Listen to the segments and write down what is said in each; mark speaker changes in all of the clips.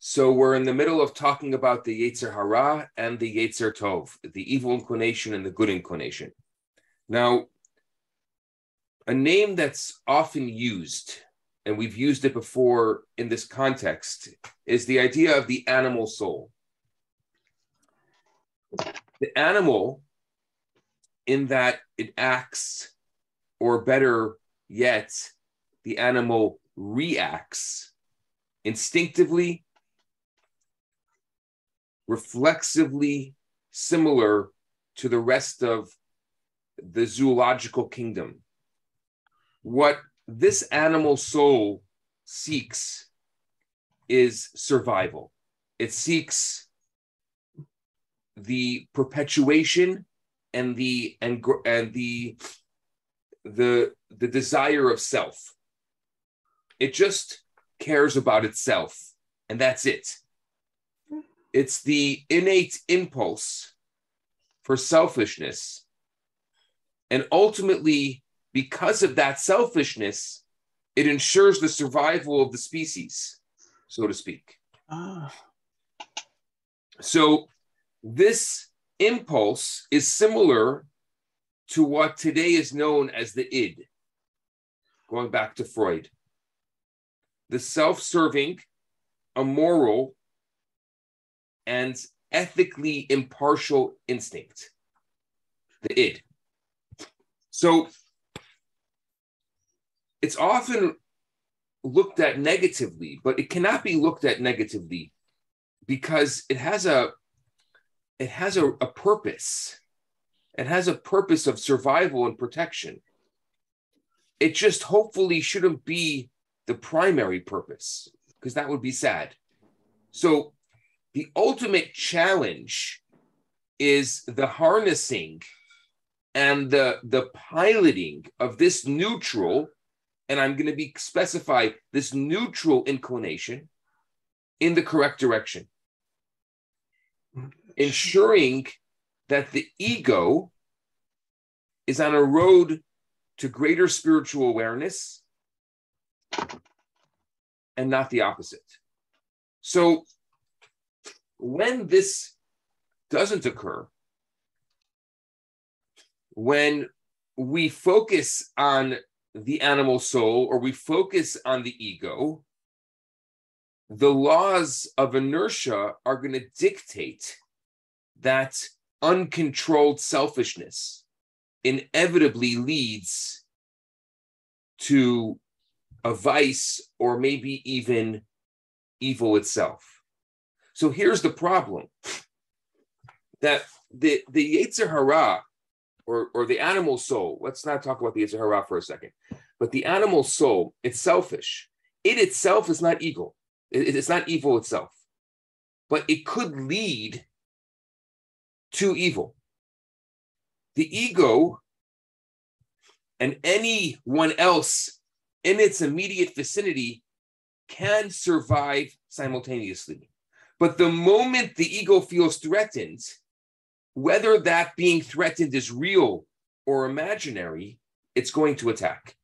Speaker 1: So we're in the middle of talking about the Yetzer Hara and the Yetzer Tov, the evil inclination and the good inclination. Now, a name that's often used, and we've used it before in this context, is the idea of the animal soul. The animal, in that it acts, or better yet, the animal reacts instinctively, reflexively similar to the rest of the zoological kingdom. What this animal soul seeks is survival. It seeks the perpetuation and the desire of self. It just cares about itself, and that's it. It's the innate impulse for selfishness. And ultimately, because of that selfishness, it ensures the survival of the species, so to speak. So this impulse is similar to what today is known as the id, going back to Freud. The self-serving, immoral, and ethically impartial instinct, the id. So it's often looked at negatively, but it cannot be looked at negatively because it has a purpose. It has a purpose of survival and protection. It just hopefully shouldn't be the primary purpose, because that would be sad. So the ultimate challenge is the harnessing and the piloting of this neutral, and I'm going to specify this neutral inclination in the correct direction. Ensuring that the ego is on a road to greater spiritual awareness and not the opposite. So when this doesn't occur, when we focus on the animal soul or we focus on the ego, the laws of inertia are going to dictate that uncontrolled selfishness inevitably leads to a vice or maybe even evil itself. So here's the problem, that the Yetzer Hara or the animal soul, let's not talk about the Yetzer Hara for a second, but the animal soul, it's selfish. It itself is not evil. It's not evil itself, but it could lead to evil. The ego and anyone else in its immediate vicinity can survive simultaneously. But the moment the ego feels threatened, whether that being threatened is real or imaginary, it's going to attack.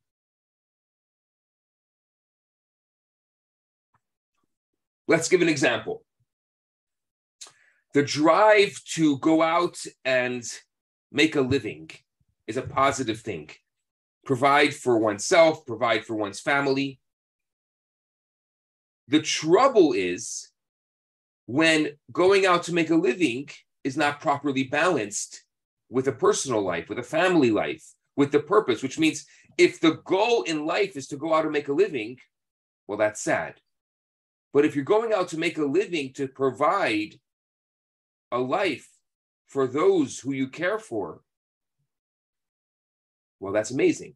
Speaker 1: Let's give an example. The drive to go out and make a living is a positive thing. Provide for oneself, provide for one's family. The trouble is when going out to make a living is not properly balanced with a personal life, with a family life, with the purpose, which means if the goal in life is to go out and make a living, well, that's sad. But if you're going out to make a living to provide a life for those who you care for, well, that's amazing.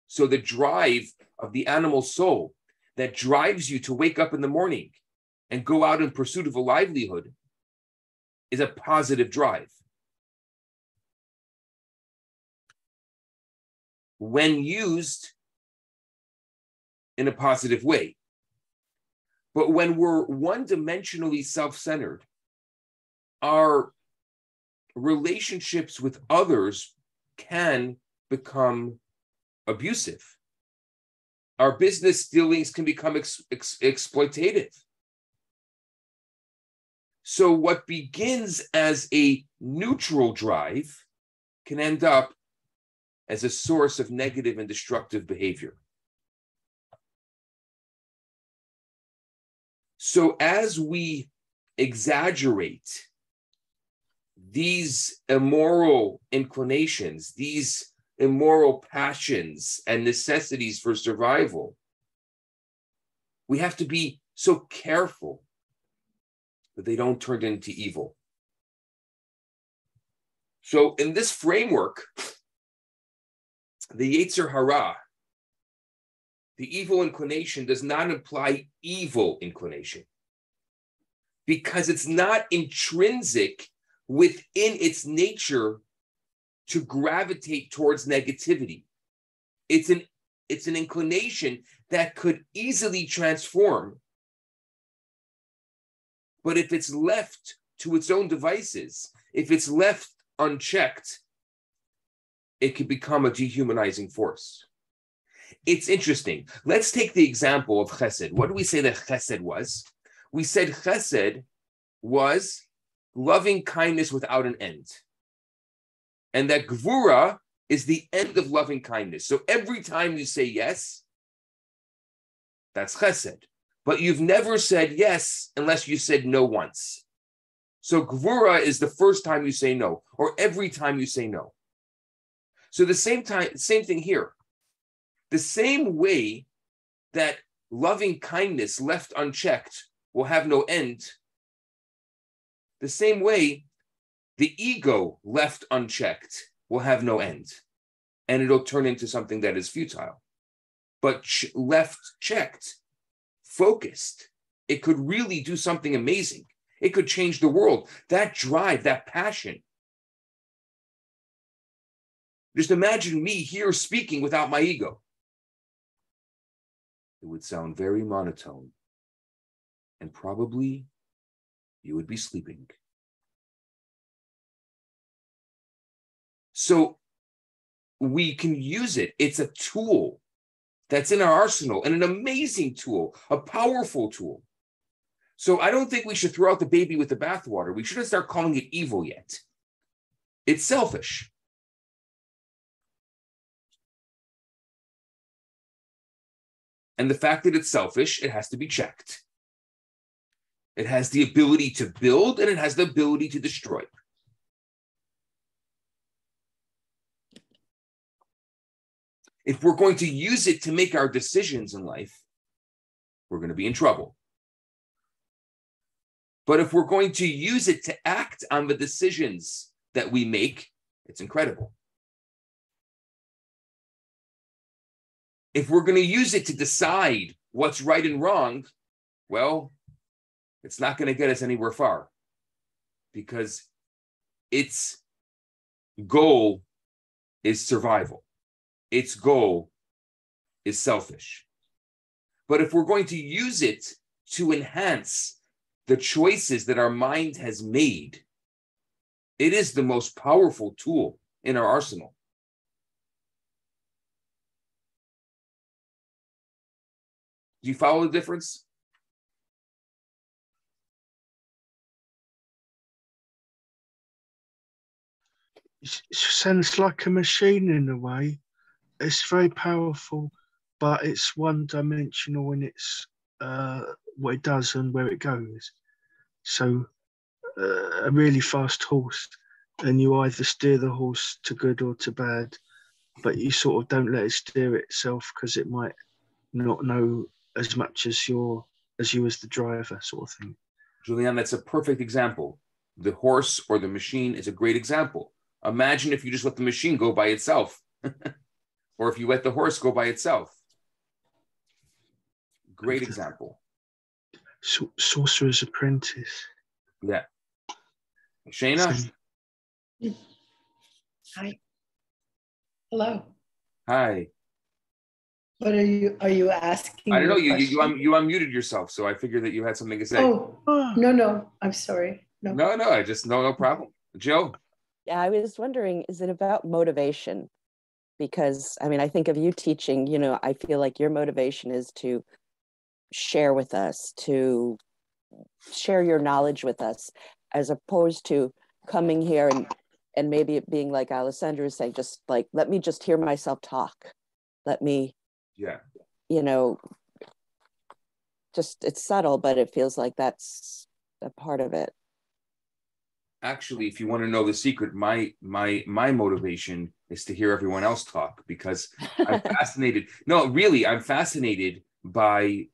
Speaker 1: So the drive of the animal soul that drives you to wake up in the morning and go out in pursuit of a livelihood is a positive drive. When used in a positive way. But when we're one-dimensionally self-centered, our relationships with others can become abusive. Our business dealings can become exploitative. So what begins as a neutral drive can end up as a source of negative and destructive behavior. So as we exaggerate these immoral inclinations, these immoral passions and necessities for survival, we have to be so careful that they don't turn into evil. So in this framework, the Yetzer Hara, the evil inclination, does not imply evil inclination because it's not intrinsic within its nature to gravitate towards negativity. It's an inclination that could easily transform. But if it's left to its own devices, if it's left unchecked, it could become a dehumanizing force. It's interesting. Let's take the example of chesed. What do we say that chesed was? We said chesed was loving kindness without an end. And that gvura is the end of loving kindness. So every time you say yes, that's chesed. But you've never said yes unless you said no once. So gvura is the first time you say no, or every time you say no. So same thing here. The same way that loving kindness left unchecked will have no end, the same way the ego left unchecked will have no end, and it'll turn into something that is futile. But left checked, focused, it could really do something amazing. It could change the world. That drive, that passion. Just imagine me here speaking without my ego. It would sound very monotone, and probably you would be sleeping. So we can use it. It's a tool that's in our arsenal, and an amazing tool, a powerful tool. So I don't think we should throw out the baby with the bathwater. We shouldn't start calling it evil yet. It's selfish. And the fact that it's selfish, it has to be checked. It has the ability to build, and it has the ability to destroy. If we're going to use it to make our decisions in life, we're going to be in trouble. But if we're going to use it to act on the decisions that we make, it's incredible. If we're going to use it to decide what's right and wrong, well, it's not going to get us anywhere far, because its goal is survival. Its goal is selfish. But if we're going to use it to enhance the choices that our mind has made, it is the most powerful tool in our arsenal. Do you follow the difference?
Speaker 2: It sounds like a machine in a way. It's very powerful, but it's one-dimensional in its what it does and where it goes. So a really fast horse, and you either steer the horse to good or to bad, but you sort of don't let it steer itself because it might not know as much as you as the driver, sort of thing.
Speaker 1: Julian, that's a perfect example. The horse or the machine is a great example. Imagine if you just let the machine go by itself, or if you let the horse go by itself. Great example.
Speaker 2: Sorcerer's Apprentice.
Speaker 1: Yeah. Shayna?
Speaker 3: Hi. Hello.
Speaker 1: Hi.
Speaker 3: What are you asking?
Speaker 1: I don't know. You unmuted yourself, so I figured that you had something to say.
Speaker 3: Oh, no. I'm sorry. No.
Speaker 1: No problem. Jill?
Speaker 4: Yeah, I was wondering, is it about motivation? Because, I mean, I think of you teaching, I feel like your motivation is to share with us, to share your knowledge with us, as opposed to coming here and maybe it being like Alessandra is saying, just like, let me just hear myself talk. Let me, you know, just, it's subtle, but it feels like that's a part of it.
Speaker 1: Actually, if you want to know the secret, my motivation is to hear everyone else talk, because I'm fascinated. No, really, I'm fascinated by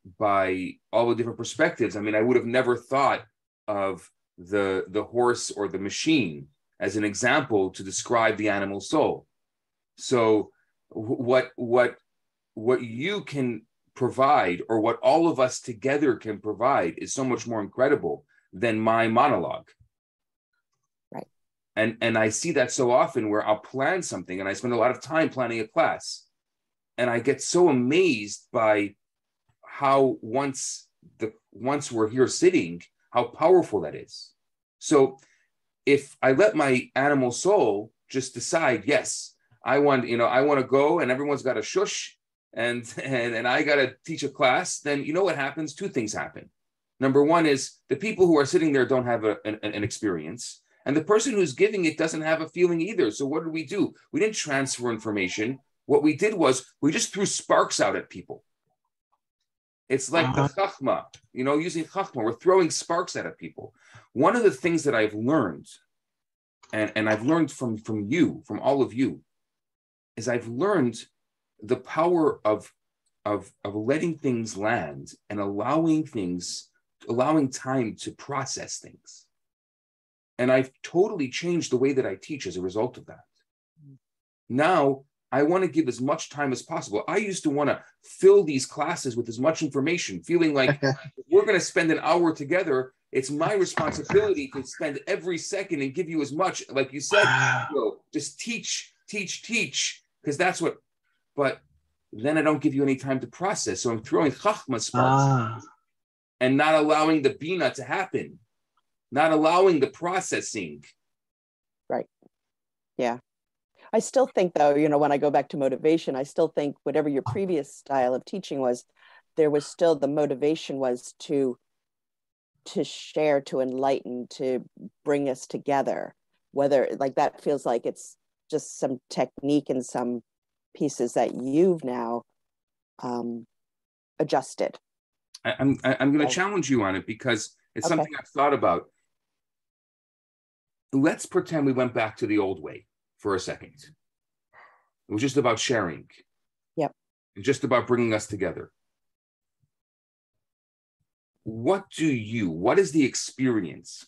Speaker 1: all the different perspectives. I mean, I would have never thought of the horse or the machine as an example to describe the animal soul. So what you can provide, or what all of us together can provide, is so much more incredible than my monologue. And I see that so often, where I'll plan something and I spend a lot of time planning a class, and I get so amazed by how once we're here sitting, how powerful that is. So if I let my animal soul just decide, yes, I want to go, and everyone's got a shush, and I got to teach a class, then you know what happens? Two things happen. Number one is the people who are sitting there don't have an experience. And the person who's giving it doesn't have a feeling either. So what did we do? We didn't transfer information. What we did was we just threw sparks out at people. It's like the chachma, using chachma. We're throwing sparks out at people. One of the things that I've learned, and I've learned from you, from all of you, is I've learned the power of letting things land and allowing time to process things. And I've totally changed the way that I teach as a result of that. Now, I want to give as much time as possible. I used to want to fill these classes with as much information, feeling like if we're going to spend an hour together, it's my responsibility to spend every second and give you as much, like you said, just teach, because that's what, but then I don't give you any time to process. So I'm throwing chachma sparks and not allowing the bina to happen. Not allowing the processing.
Speaker 4: Right. Yeah. I still think, though, when I go back to motivation, I still think whatever your previous style of teaching was, there was still the motivation was to share, to enlighten, to bring us together. Whether like that feels like it's just some technique and some pieces that you've now adjusted.
Speaker 1: I'm going to challenge you on it, because it's something I've thought about. Let's pretend we went back to the old way for a second. It was just about sharing.
Speaker 4: Yep.
Speaker 1: And just about bringing us together. What is the experience?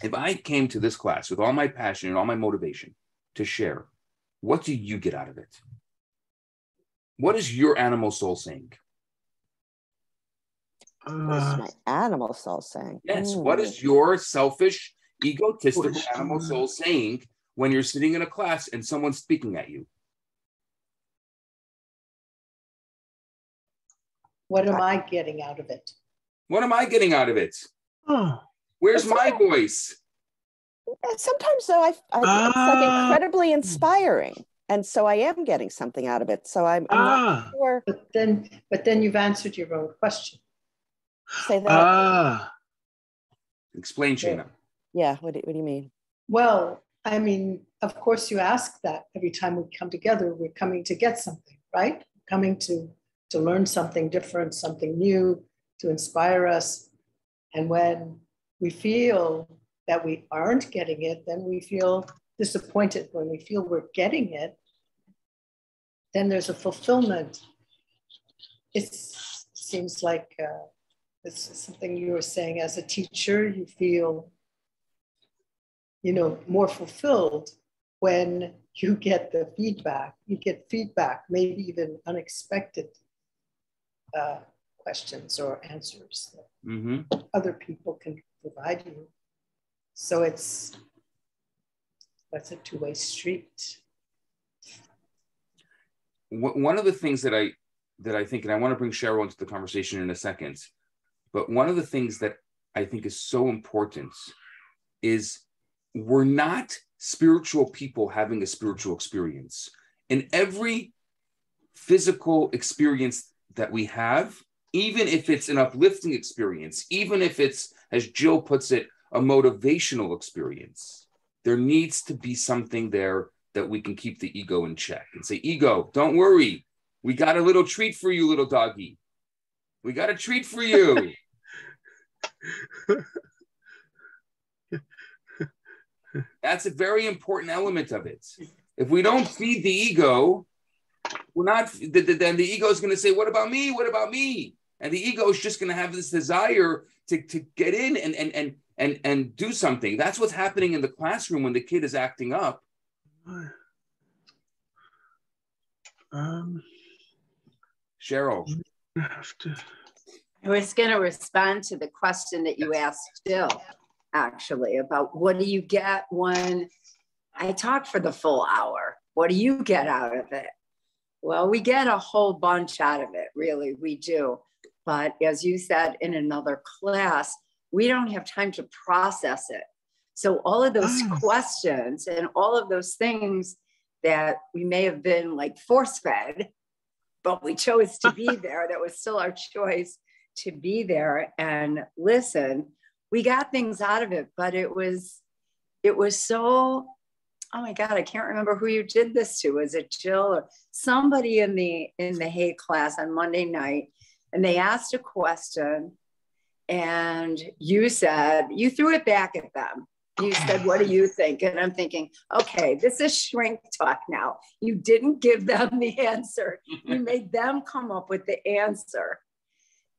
Speaker 1: If I came to this class with all my passion and all my motivation to share, what do you get out of it? What is your animal soul saying?
Speaker 4: What is my animal soul saying?
Speaker 1: Yes. What is your selfish, egotistical animal soul saying when you're sitting in a class and someone's speaking at you?
Speaker 3: What am I getting out of it?
Speaker 1: What am I getting out of it? Where's my voice?
Speaker 4: Sometimes, though, it's like incredibly inspiring, and so I am getting something out of it. So I'm not sure.
Speaker 3: But then you've answered your own question.
Speaker 4: Say that.
Speaker 1: Explain, Shana.
Speaker 4: Yeah, what do you mean?
Speaker 3: Well, I mean, of course you ask that every time we come together. We're coming to get something, right? Coming to learn something different, something new, to inspire us. And when we feel that we aren't getting it, then we feel disappointed. When we feel we're getting it, then there's a fulfillment. It seems like this is something you were saying as a teacher, you feel more fulfilled when you get the feedback. You get feedback, maybe even unexpected questions or answers that other people can provide you. So that's a two-way street.
Speaker 1: One of the things that I think, and I want to bring Cheryl into the conversation in a second, but one of the things that I think is so important is we're not spiritual people having a spiritual experience. In every physical experience that we have, even if it's an uplifting experience, even if it's, as Jill puts it, a motivational experience, there needs to be something there that we can keep the ego in check and say, ego, don't worry. We got a little treat for you, little doggy. We got a treat for you. That's a very important element of it. If we don't feed the ego, we're not, then the ego is going to say, what about me? What about me? And the ego is just going to have this desire to get in and do something. That's what's happening in the classroom when the kid is acting up. Cheryl.
Speaker 5: I was going to respond to the question that you asked Jill, actually, about what do you get when I talk for the full hour? What do you get out of it? Well, we get a whole bunch out of it, really, we do. But as you said in another class, we don't have time to process it. So all of those questions and all of those things that we may have been like force-fed, but we chose to be there, that was still our choice to be there and listen. We got things out of it, but it was so, oh my God, I can't remember who you did this to. Was it Jill or somebody in the Hay class on Monday night? And they asked a question and you said, you threw it back at them. You said, what do you think? And I'm thinking, okay, this is shrink talk now. You didn't give them the answer. You made them come up with the answer.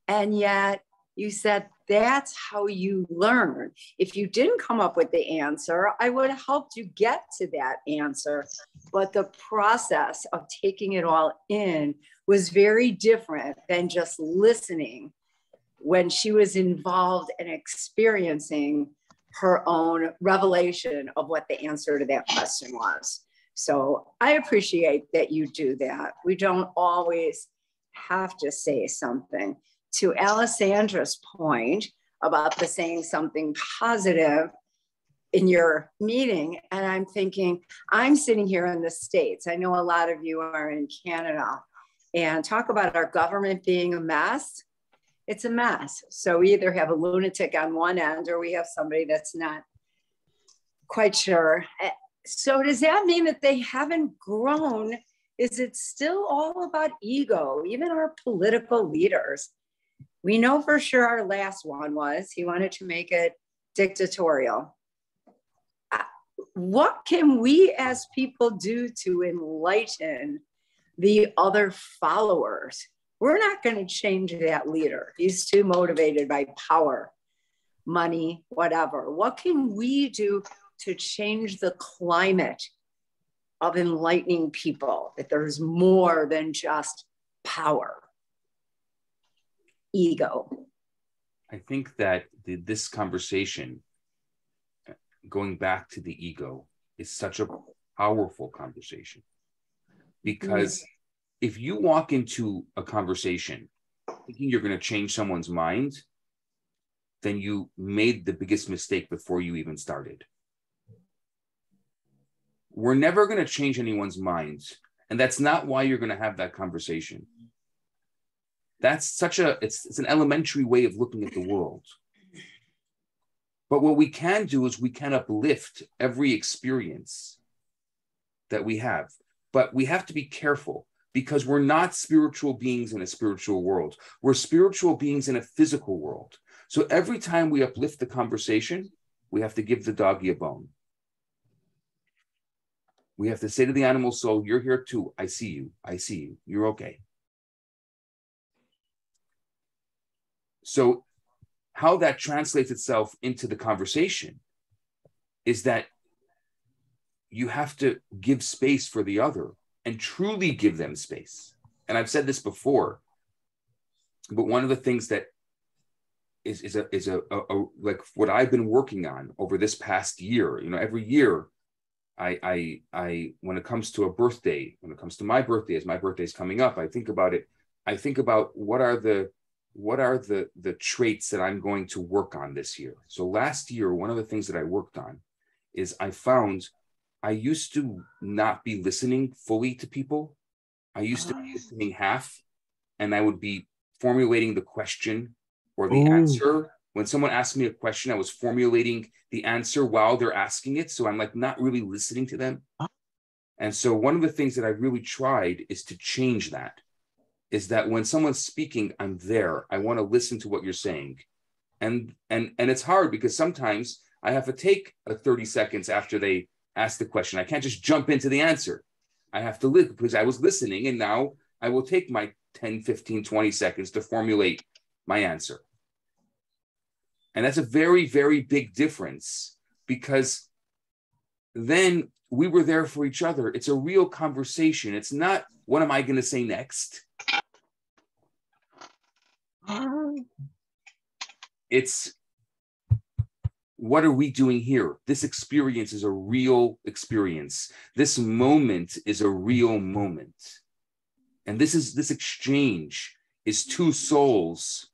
Speaker 5: And yet you said, that's how you learn. If you didn't come up with the answer, I would have helped you get to that answer. But the process of taking it all in was very different than just listening when she was involved in experiencing her own revelation of what the answer to that question was. So I appreciate that you do that. We don't always have to say something. To Alessandra's point about the saying something positive in your meeting, and I'm thinking, I'm sitting here in the States. I know a lot of you are in Canada, and talk about our government being a mess. It's a mess. So we either have a lunatic on one end or we have somebody that's not quite sure. So does that mean that they haven't grown? Is it still all about ego? Even our political leaders. We know for sure our last one was, he wanted to make it dictatorial. What can we as people do to enlighten the other followers? We're not going to change that leader. He's too motivated by power, money, whatever. What can we do to change the climate of enlightening people, that there's more than just power, ego?
Speaker 1: I think that this conversation, going back to the ego, is such a powerful conversation. Because if you walk into a conversation thinking you're going to change someone's mind, then you made the biggest mistake before you even started. We're never going to change anyone's minds. And that's not why you're going to have that conversation. That's such it's an elementary way of looking at the world. But what we can do is we can uplift every experience that we have. But we have to be careful because we're not spiritual beings in a spiritual world. We're spiritual beings in a physical world. So every time we uplift the conversation, we have to give the doggy a bone. We have to say to the animal soul, you're here too. I see you. I see you. You're okay. So how that translates itself into the conversation is that you have to give space for the other and truly give them space. And I've said this before, but one of the things that is like what I've been working on over this past year, every year, I when it comes to a birthday, when it comes to my birthday, as my birthday is coming up, I think about it. I think about what are the traits that I'm going to work on this year. So last year, one of the things that I worked on is I found I used to not be listening fully to people. I used to be listening half, and I would be formulating the question or the answer. When someone asked me a question, I was formulating the answer while they're asking it. So I'm like not really listening to them. And so one of the things that I really tried is to change that, is that when someone's speaking, I'm there. I want to listen to what you're saying. And it's hard because sometimes I have to take 30 seconds after they ask the question. I can't just jump into the answer. I have to listen because I was listening, and now I will take my 10, 15, 20 seconds to formulate my answer. And that's a very, very big difference, because then we were there for each other. It's a real conversation. It's not, what am I going to say next? It's, what are we doing here? This experience is a real experience. This moment is a real moment. And this exchange is two souls,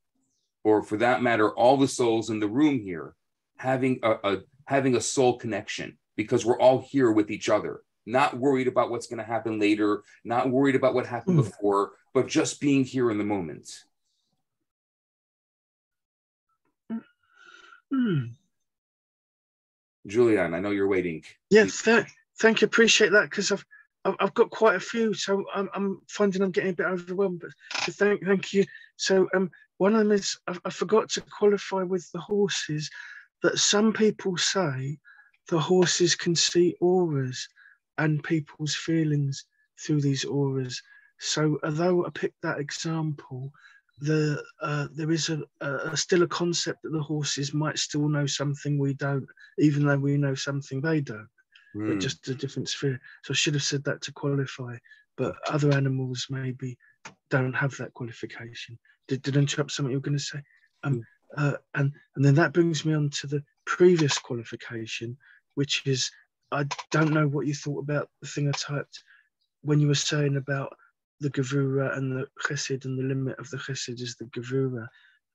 Speaker 1: or for that matter, all the souls in the room here, having a soul connection, because we're all here with each other, not worried about what's going to happen later, not worried about what happened before, but just being here in the moment. Julian, I know you're waiting.
Speaker 2: Yes, thank you. Appreciate that, because I've got quite a few, so I'm finding I'm getting a bit overwhelmed. But so thank you. So one of them is I forgot to qualify with the horses, that some people say the horses can see auras and people's feelings through these auras. So although I picked that example, there is still a concept that the horses might still know something we don't, even though we know something they don't. But just a different sphere. So I should have said that to qualify, but other animals maybe don't have that qualification. Did I interrupt something you were going to say? And then that brings me on to the previous qualification, which is, I don't know what you thought about the thing I typed when you were saying about the Gevura and the Chesed, and the limit of the Chesed is the Gevura.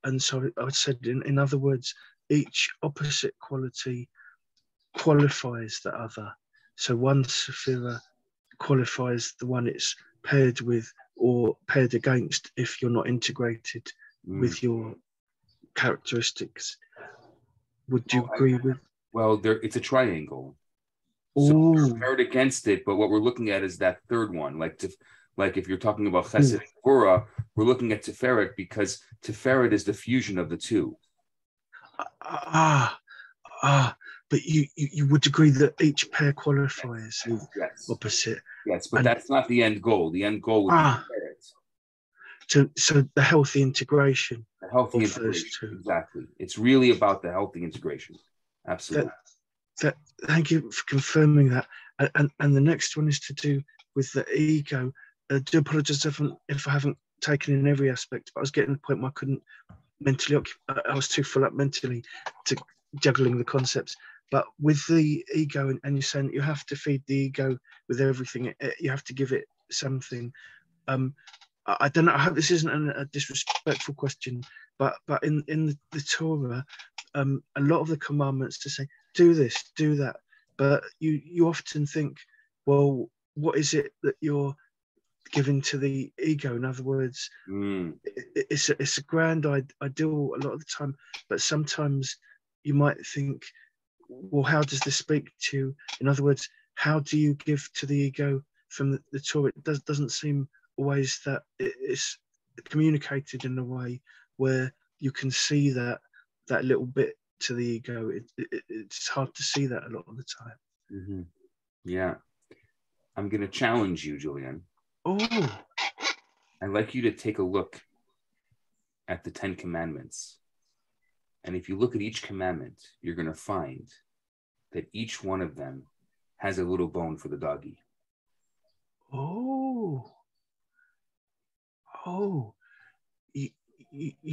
Speaker 2: And so I said, in other words, each opposite quality qualifies the other. So one Sephira qualifies the one it's paired with or paired against if you're not integrated with your characteristics. Would you agree with?
Speaker 1: Well, it's a triangle. So we're paired against it, but what we're looking at is that third one. Like if you're talking about Chesed and Gevura, we're looking at Tiferet, because Tiferet is the fusion of the two.
Speaker 2: But you would agree that each pair qualifies the opposite.
Speaker 1: Yes, but that's not the end goal. The end goal would be Tiferet.
Speaker 2: So the healthy integration.
Speaker 1: The healthy integration, exactly. It's really about the healthy integration. Absolutely.
Speaker 2: Thank you for confirming that. And the next one is to do with the ego. I do apologize if I haven't taken in every aspect, but I was getting to the point where I couldn't mentally I was too full up mentally to juggling the concepts. But with the ego, and you're saying that you have to feed the ego with everything, you have to give it something. I don't know, I hope this isn't a disrespectful question, but in the Torah, a lot of the commandments to say, do this, do that, but you often think, well, what is it that you're giving to the ego? In other words, it's a grand ideal a lot of the time, but sometimes you might think, well, how does this speak to you? In other words, how do you give to the ego from the Torah? It doesn't seem always that it's communicated in a way where you can see that little bit to the ego. It's hard to see that a lot of the time.
Speaker 1: Yeah. I'm going to challenge you, Julian. I'd like you to take a look at the 10 Commandments. And if you look at each commandment, you're going to find that each one of them has a little bone for the doggy.
Speaker 2: You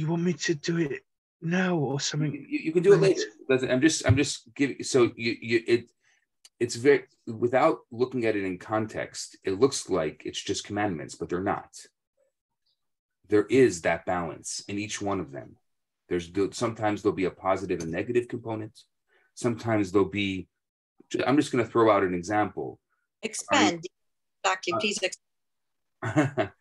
Speaker 2: want me to do it now or something?
Speaker 1: You can do it later. I'm just giving. So it's very, without looking at it in context, it looks like it's just commandments, but they're not. There is that balance in each one of them. Sometimes there'll be a positive and negative component. Sometimes there'll be, I'm just going to throw out an example.
Speaker 5: Expand. Doctor, please expand.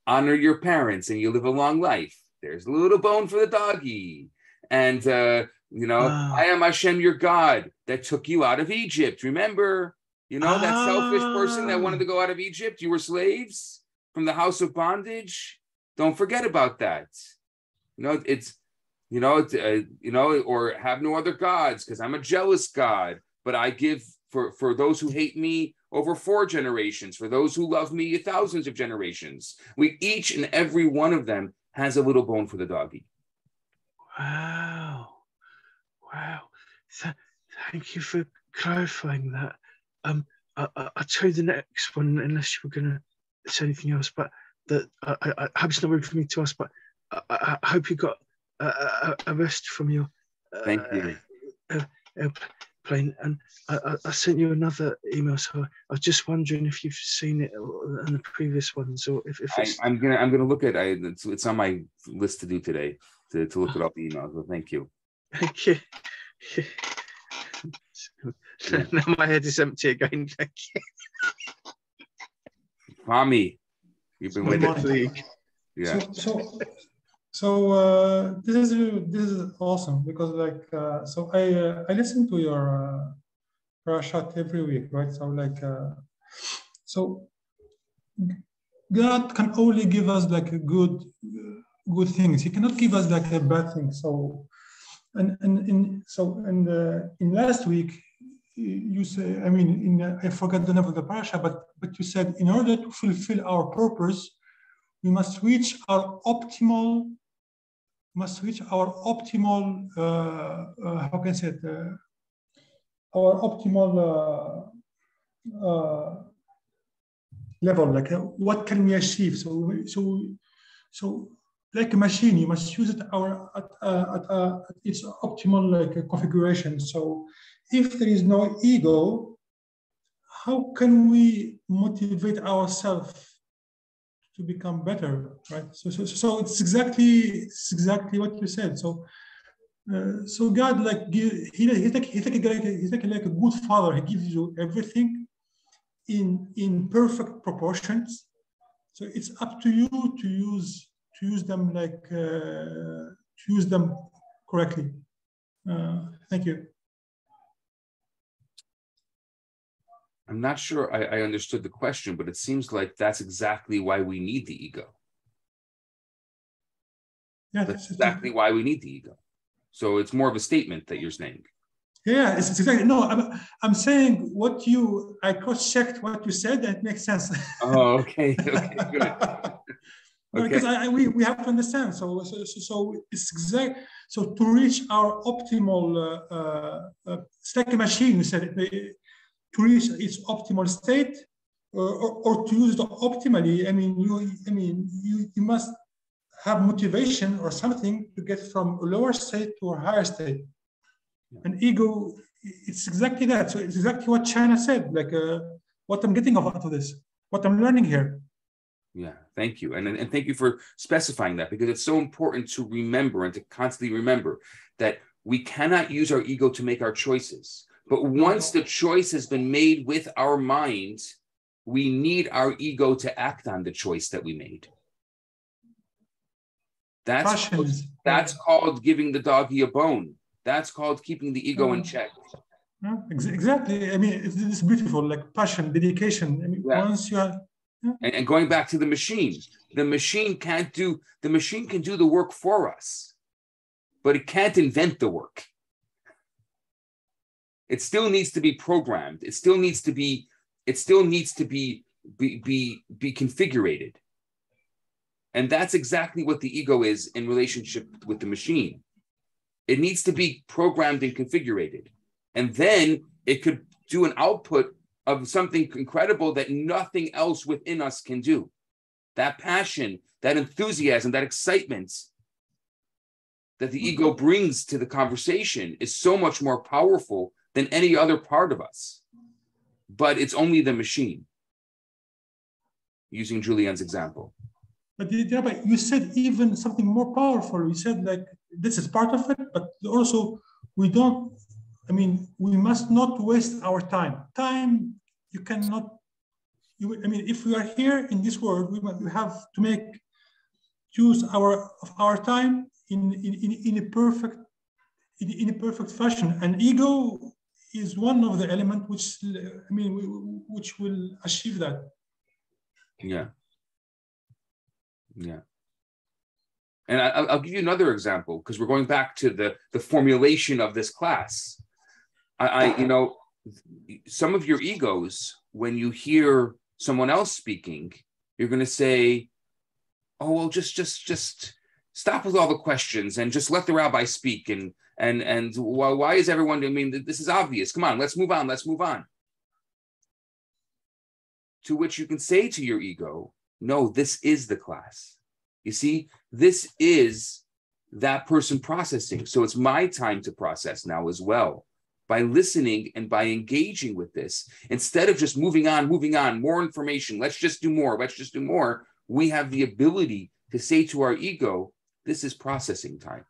Speaker 1: honor your parents and you live a long life. There's a little bone for the doggy. And, I am Hashem, your God, that took you out of Egypt. Remember, that selfish person that wanted to go out of Egypt? You were slaves from the house of bondage. Don't forget about that. Or have no other gods, because I'm a jealous God, but I give for those who hate me over 4 generations, for those who love me thousands of generations. Each and every one of them has a little bone for the doggy.
Speaker 2: Wow. Thank you for clarifying that. I'll tell you the next one, unless you were going to say anything else, but I hope it's not rude for me to ask, but I hope you got a rest from your airplane. And I sent you another email, so I was just wondering if you've seen it in the previous ones, or if it's...
Speaker 1: I'm gonna look at it. It's on my list to do today, to look at all the emails. Well, thank you.
Speaker 2: Thank you. Now my head is empty again. Thank you.
Speaker 1: Mommy, you've been waiting. Yeah.
Speaker 6: So this is awesome, because I listen to your parashat every week, right? So God can only give us good things. He cannot give us a bad thing. So in last week you say, I forgot the name of the parasha, but you said, in order to fulfill our purpose, we must reach our optimal. How can I say it? Our optimal level. What can we achieve? So like a machine, you must use it at its optimal configuration. So if there is no ego, how can we motivate ourselves to become better, right? So it's exactly what you said. So God, he's like a good father. He gives you everything in perfect proportions. So it's up to you to use them correctly. Thank you.
Speaker 1: I'm not sure I understood the question, but it seems like that's exactly why we need the ego.
Speaker 6: Yeah,
Speaker 1: that's exactly why we need the ego. So it's more of a statement that you're saying.
Speaker 6: Yeah, it's exactly. No, I'm saying I cross-checked what you said, and it makes sense.
Speaker 1: Oh, okay, good.
Speaker 6: Okay. Because we have to understand. So it's exact. So to reach our optimal, it's like a machine. We said to reach its optimal state, or to use it optimally. You must have motivation or something to get from a lower state to a higher state. And ego, it's exactly that. So it's exactly what China said. What I'm getting out of this, what I'm learning here.
Speaker 1: Yeah, thank you. And thank you for specifying that, because it's so important to remember and to constantly remember that we cannot use our ego to make our choices. But once the choice has been made with our mind, we need our ego to act on the choice that we made. That's called giving the doggy a bone. That's called keeping the ego in check.
Speaker 6: Exactly. It's beautiful, like passion, dedication. Once you have...
Speaker 1: And going back to the machine can do the work for us, but it can't invent the work. It still needs to be programmed. It still needs to be configured. And that's exactly what the ego is in relationship with the machine. It needs to be programmed and configured. And then it could do an output of something incredible that nothing else within us can do. That passion, that enthusiasm, that excitement that the ego brings to the conversation is so much more powerful than any other part of us. But it's only the machine, using Julian's example.
Speaker 6: But you said even something more powerful. You said this is part of it, but also we must not waste our time. Time, you cannot I mean, if we are here in this world, we have to make use of our time in a perfect fashion. And ego is one of the elements which, I mean, which will achieve that.
Speaker 1: Yeah. Yeah. And I'll give you another example, because we're going back to the formulation of this class. You know, some of your egos, when you hear someone else speaking, you're going to say, oh, well, just stop with all the questions and just let the rabbi speak. And why is everyone, I mean, this is obvious. Come on, let's move on. Let's move on. To which you can say to your ego, no, this is the class. You see, this is that person processing. So it's my time to process now as well. By listening and by engaging with this, instead of just moving on, more information, let's just do more, we have the ability to say to our ego, this is processing time.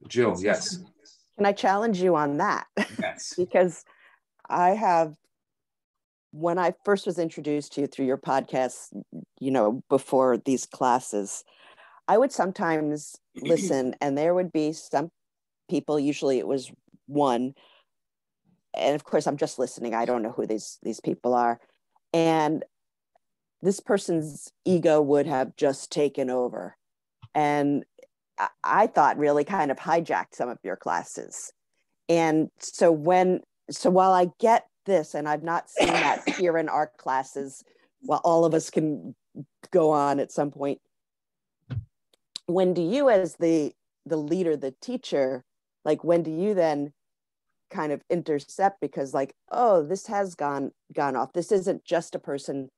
Speaker 1: Jill, yes.
Speaker 4: Can I challenge you on that?
Speaker 1: Yes.
Speaker 4: Because when I first was introduced to you through your podcast, you know, before these classes, I would sometimes listen, and there would be some people, usually it was one, and of course I'm just listening, I don't know who these people are, and this person's ego would have just taken over, and I thought really kind of hijacked some of your classes. And so while I get this, and I've not seen that here in our classes, well, all of us can go on at some point, when do you, as the leader, the teacher, like, when do you then kind of intercept? Because like, oh, this has gone off. This isn't just a person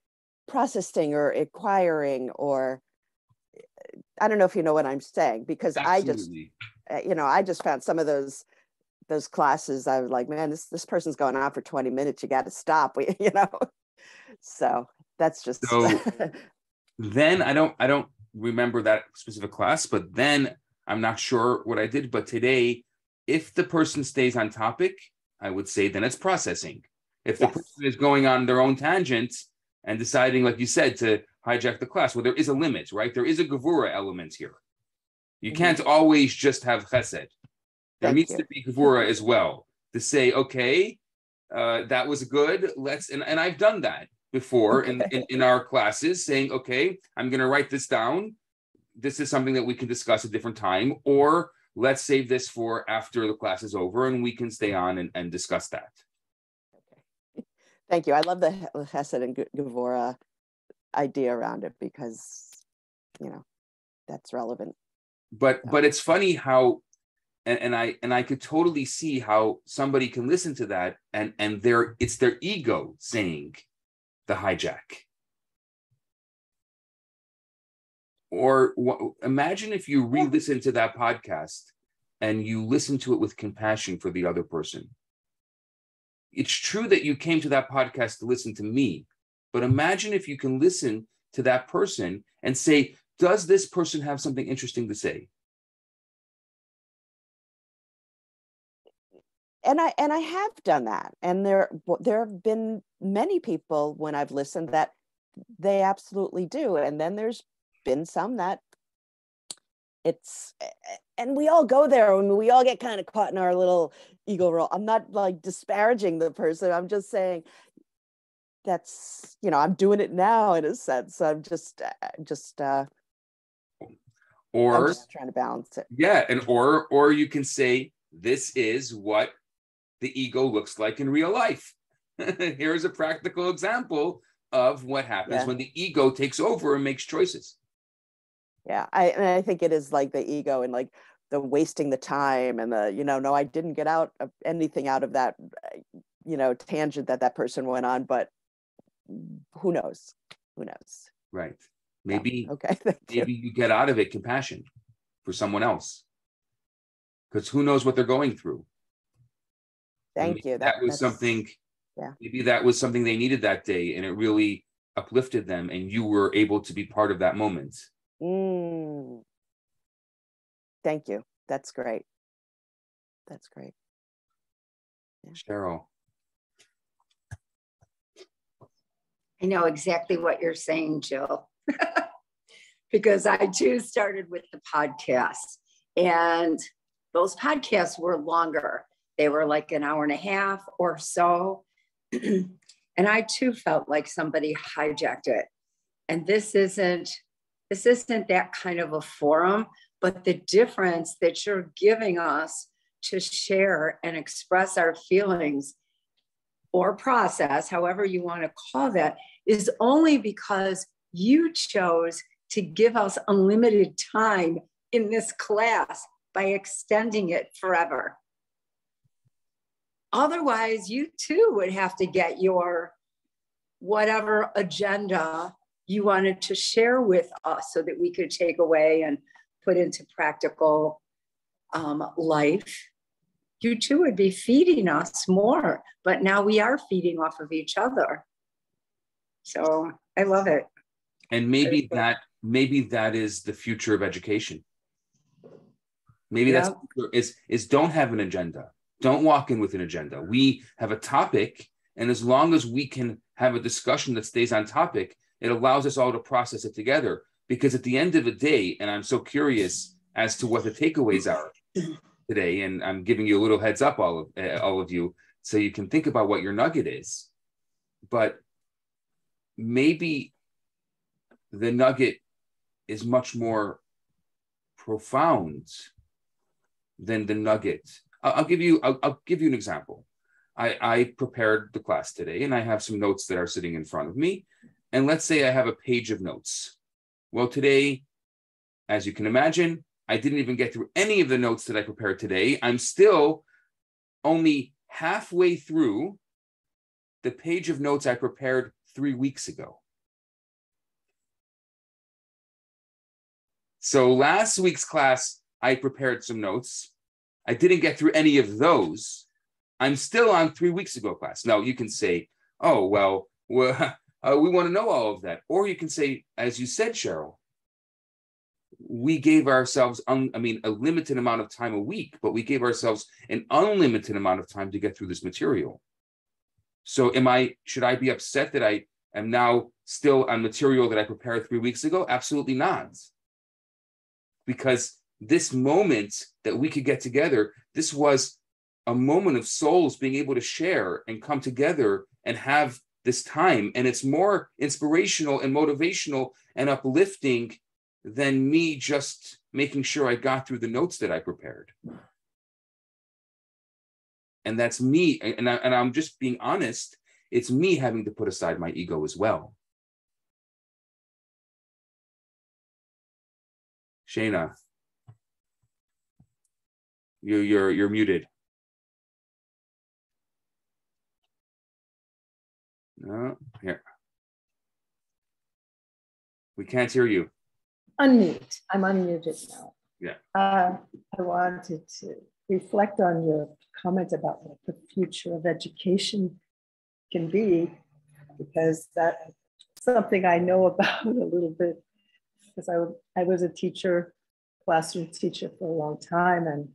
Speaker 4: processing or acquiring, or I don't know if you know what I'm saying, because
Speaker 1: Absolutely.
Speaker 4: I just found some of those classes, I was like, man, this person's going on for 20 minutes. You got to stop, So that's just.
Speaker 1: So then I don't remember that specific class, but then I'm not sure what I did. But today, if the person stays on topic, I would say then it's processing. If the person is going on their own tangent and deciding, like you said, to hijack the class, well, there is a limit, right? There is a gevura element here. You can't always just have chesed. There needs to be gevura as well, to say, okay, that was good. And I've done that before in our classes, saying, okay, I'm going to write this down. This is something that we can discuss at a different time, or let's save this for after the class is over and we can stay on and discuss that.
Speaker 4: Okay. Thank you. I love the chesed and gevura idea around it, because, that's relevant.
Speaker 1: But it's funny how, and I could totally see how somebody can listen to that and it's their ego saying the hijack. Or imagine if you re-listen to that podcast and you listen to it with compassion for the other person. It's true that you came to that podcast to listen to me, but imagine if you can listen to that person and say, does this person have something interesting to say?
Speaker 4: And I have done that, and there have been many people when I've listened that they absolutely do, and then there's been some that and we all go there, and we all get kind of caught in our little ego role. I'm not like disparaging the person. I'm just saying that's, I'm doing it now in a sense. I'm just I'm just trying to balance it.
Speaker 1: Yeah, and or you can say, this is what the ego looks like in real life. Here's a practical example of what happens when the ego takes over and makes choices.
Speaker 4: Yeah, I think it is like the ego and like the wasting the time and the, no, I didn't get anything out of that, tangent that person went on, but who knows?
Speaker 1: Right. Maybe,
Speaker 4: okay.
Speaker 1: Maybe you get out of it compassion for someone else, because who knows what they're going through.
Speaker 4: Thank you.
Speaker 1: That was something. Yeah. Maybe that was something they needed that day, and it really uplifted them, and you were able to be part of that moment.
Speaker 4: Thank you. That's great. That's great.
Speaker 1: Yeah. Cheryl.
Speaker 5: I know exactly what you're saying, Jill, because I too started with the podcast, and those podcasts were longer. They were like an hour and a half or so. And I too felt like somebody hijacked it. And this isn't that kind of a forum, but the difference that you're giving us to share and express our feelings or process, however you want to call that, is only because you chose to give us unlimited time in this class by extending it forever. Otherwise, you too would have to get your whatever agenda you wanted to share with us so that we could take away and put into practical life. You too would be feeding us more, but now we are feeding off of each other. So I love it.
Speaker 1: And maybe that is the future of education. Maybe that's don't have an agenda. Don't walk in with an agenda. We have a topic, and as long as we can have a discussion that stays on topic, it allows us all to process it together. Because at the end of the day, and I'm so curious as to what the takeaways are today, and I'm giving you a little heads up, all of you, so you can think about what your nugget is. But maybe the nugget is much more profound than the nugget. I'll give you an example. I prepared the class today, and I have some notes that are sitting in front of me. And let's say I have a page of notes. Well, today, as you can imagine, I didn't even get through any of the notes that I prepared today. I'm still only halfway through the page of notes I prepared 3 weeks ago. So last week's class, I prepared some notes. I didn't get through any of those. I'm still on 3 weeks ago class. Now you can say, oh, well, we want to know all of that. Or you can say, as you said, Cheryl, we gave ourselves, a limited amount of time a week, but we gave ourselves an unlimited amount of time to get through this material. So should I be upset that I am now still on material that I prepared 3 weeks ago? Absolutely not. Because this moment that we could get together, this was a moment of souls being able to share and come together and have this time. And it's more inspirational and motivational and uplifting than me just making sure I got through the notes that I prepared. And that's me. And I'm just being honest. It's me having to put aside my ego as well. Shayna, you're muted. No, here. We can't hear you.
Speaker 3: Unmute. I'm unmuted now.
Speaker 1: Yeah.
Speaker 3: I wanted to reflect on your comment about what the future of education can be, because that's something I know about a little bit, because I was a teacher, classroom teacher for a long time, and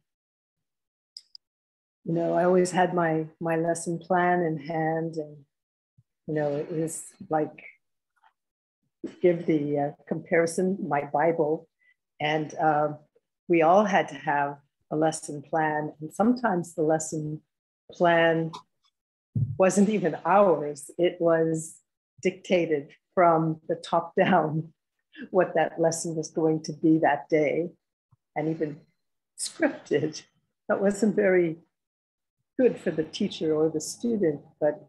Speaker 3: I always had my lesson plan in hand, and it was like, give the comparison, my Bible, and we all had to have a lesson plan, and sometimes the lesson plan wasn't even ours. It was dictated from the top down what that lesson was going to be that day, and even scripted. That wasn't very good for the teacher or the student, but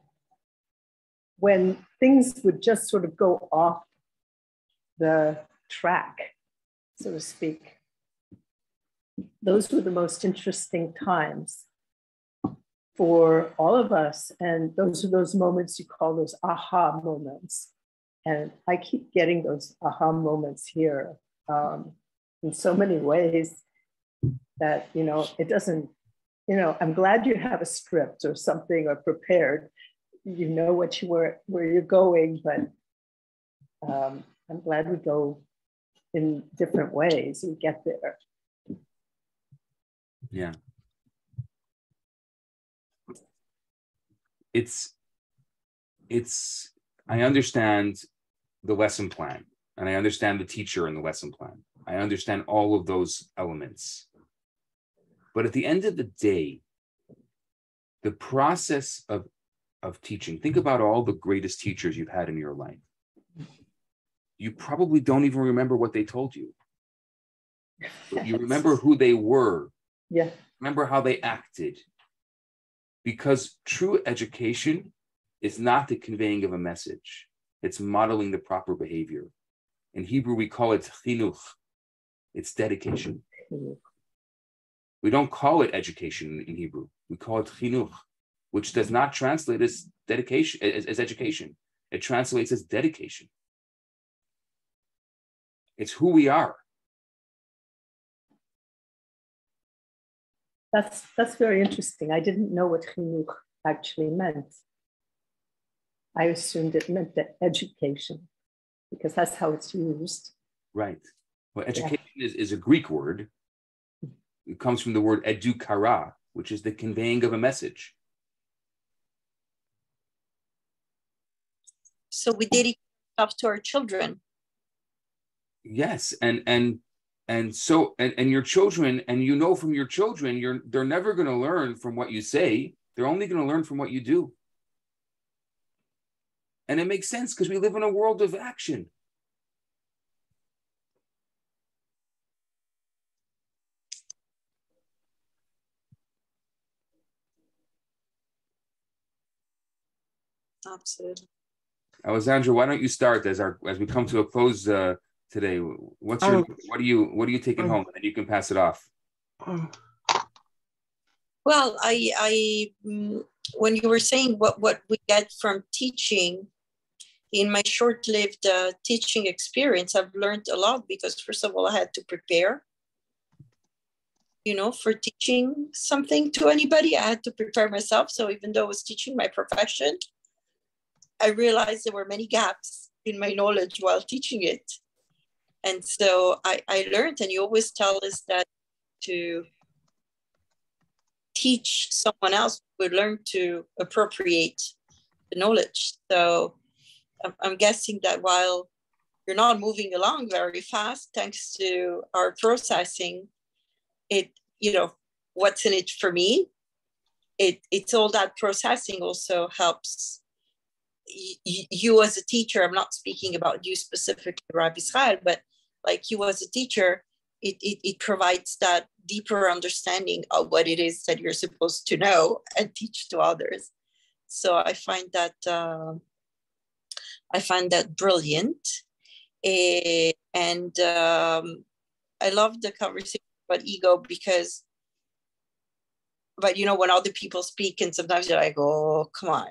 Speaker 3: when things would just sort of go off the track, so to speak, those were the most interesting times for all of us. And those are those moments you call those aha moments. And I keep getting those aha moments here in so many ways that, it doesn't, I'm glad you have a script or something or prepared, where you're going, but I'm glad we go in different ways. We get there.
Speaker 1: Yeah. I understand the lesson plan, and I understand the teacher in the lesson plan. I understand all of those elements. But at the end of the day, the process of teaching, think about all the greatest teachers you've had in your life. You probably don't even remember what they told you. But you remember who they were.
Speaker 3: Yeah.
Speaker 1: Remember how they acted. Because true education is not the conveying of a message. It's modeling the proper behavior. In Hebrew, we call it chinuch. It's dedication. We don't call it education in Hebrew. We call it chinuch, which does not translate as dedication, as education. It translates as dedication. It's who we are.
Speaker 3: That's very interesting. I didn't know what chinuch actually meant. I assumed it meant the education because that's how it's used.
Speaker 1: Right. Well, education is a Greek word. It comes from the word edukara, which is the conveying of a message.
Speaker 7: So we dedicate ourselves to our children.
Speaker 1: Yes, and your children, and you know from your children, they're never going to learn from what you say. They're only going to learn from what you do. And it makes sense because we live in a world of action.
Speaker 7: Absolutely.
Speaker 1: Alessandra, why don't you start as we come to a close today? What are you taking home, and then you can pass it off.
Speaker 7: Well, I when you were saying what we get from teaching, in my short-lived teaching experience, I've learned a lot because first of all, I had to prepare, for teaching something to anybody. I had to prepare myself. So even though I was teaching my profession, I realized there were many gaps in my knowledge while teaching it. And so I learned, and you always tell us that to teach someone else, we learn to appropriate the knowledge. So I'm guessing that while you're not moving along very fast, thanks to our processing, what's in it for me, it's all that processing also helps you as a teacher. I'm not speaking about you specifically, Rabbi Israel, but like you as a teacher, it provides that deeper understanding of what it is that you're supposed to know and teach to others. So I find that brilliant, and I love the conversation about ego because, but when other people speak, and sometimes you're like, oh, come on.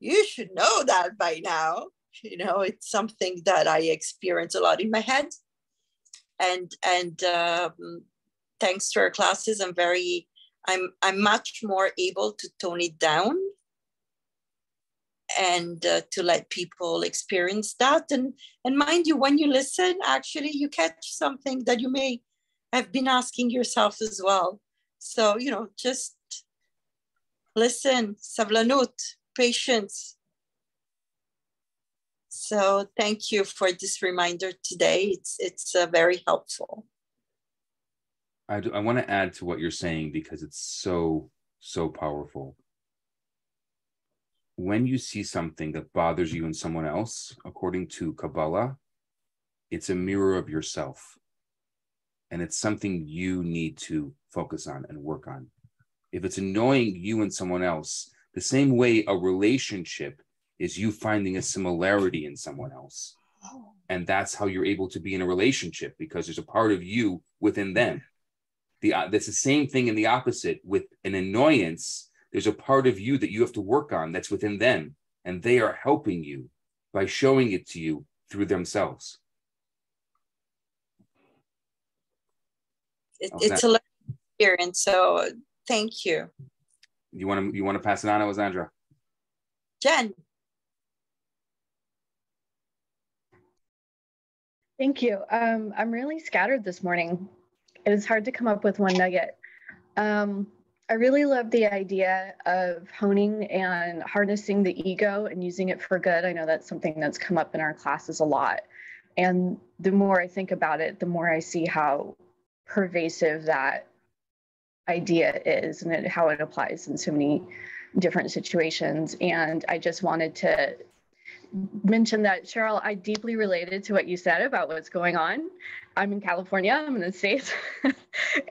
Speaker 7: You should know that by now. It's something that I experience a lot in my head. And thanks to our classes, I'm much more able to tone it down and to let people experience that. And mind you, when you listen, actually, you catch something that you may have been asking yourself as well. So, just listen, savlanut, patience. So thank you for this reminder today. It's very helpful.
Speaker 1: I want to add to what you're saying because it's so powerful. When you see something that bothers you in someone else, according to Kabbalah, it's a mirror of yourself. And it's something you need to focus on and work on. If it's annoying you and someone else, the same way a relationship is you finding a similarity in someone else. And that's how you're able to be in a relationship, because there's a part of you within them. That's the same thing in the opposite. With an annoyance, there's a part of you that you have to work on that's within them. And they are helping you by showing it to you through themselves.
Speaker 7: It's a learning experience. So thank you.
Speaker 1: You want to pass it on, Alessandra?
Speaker 7: Jen.
Speaker 8: Thank you. I'm really scattered this morning. and it's hard to come up with one nugget. I really love the idea of honing and harnessing the ego and using it for good. I know that's something that's come up in our classes a lot. And the more I think about it, the more I see how pervasive that idea is and how it applies in so many different situations. And I just wanted to mention that, Cheryl, I deeply related to what you said about what's going on. I'm in California, I'm in the States,